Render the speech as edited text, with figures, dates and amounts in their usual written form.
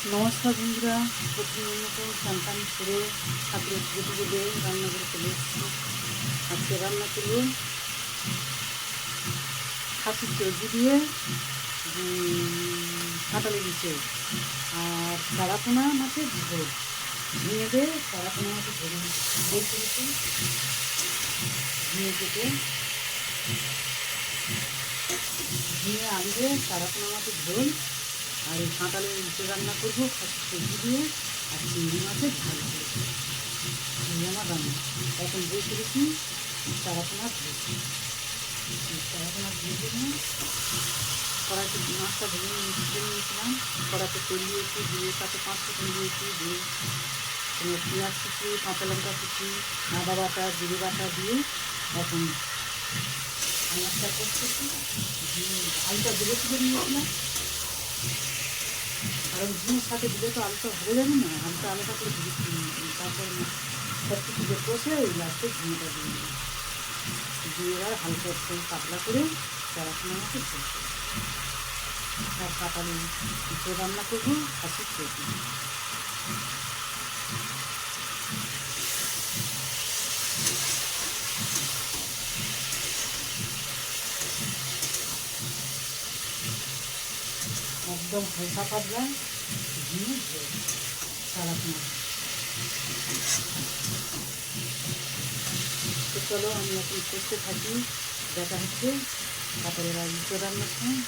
নমস্কার বন্ধুরা, প্রতিদিনের মতো সন্তান ছেড়ে ঠাকুরের পুজো টুজো দিয়ে রান্না করে চলে এসেছি। আজকে রান্না করব খাসির চর্বি দিয়ে কাঁঠালি বিচে আর চারাপোনা মাছের ঝোল, ঝিঙে দিয়ে চারাপোনা মাছের ঝোল দিয়ে করেছি। ঝিঙে কেটে ঝিঙে আনবে চারাপোনা মাছের ঝোল আর এই কাঁঠালের ইঁচড় রান্না করবো খাসির চর্বি দিয়ে আর চিংড়ি মাছের ঝাল করবো। এই আমার রান্না। এখন দিয়ে করেছি চারাপোনা ঝোল। চারাপোনা ভেজে নিয়ে কড়াইতে মাছটা ভেজে নিয়েছিলাম। কড়াইতে তেল দিয়েছি, দিয়ে তাতে 5 ফোড়ন দিয়েছি, দিয়ে পেঁয়াজ কুচি, কাঁচা লঙ্কা কুচি, আদা বাটা, জিরে বাটা দিয়ে এখন রান্নাটা করতেছি। আলুটা ভেজে তুলে নিয়েছিলাম, কারণ ঝিঙের সাথে দিলে তো আলুটা ভালো যাবে না। আলুটা আলাদা করে ভেজে তুলে নিয়েছি, তারপরে সব কিছু দিয়ে কষে ওই লাস্টে ঝিঙেটা দিয়ে দিয়ে এবার হালকা একটু পাতলা করে চারাপোনা মতো ঝোল আর কাঁঠালি ইঁচড় রান্না করবো খাসির চর্বি। একদম হালকা পাতলা ঝিঙের ঝোল চারাপোনা। তো চলো আমি এখন করতে থাকি, দেখা হচ্ছে কাঁঠালের আর ইঁচড় রান্নার সময়।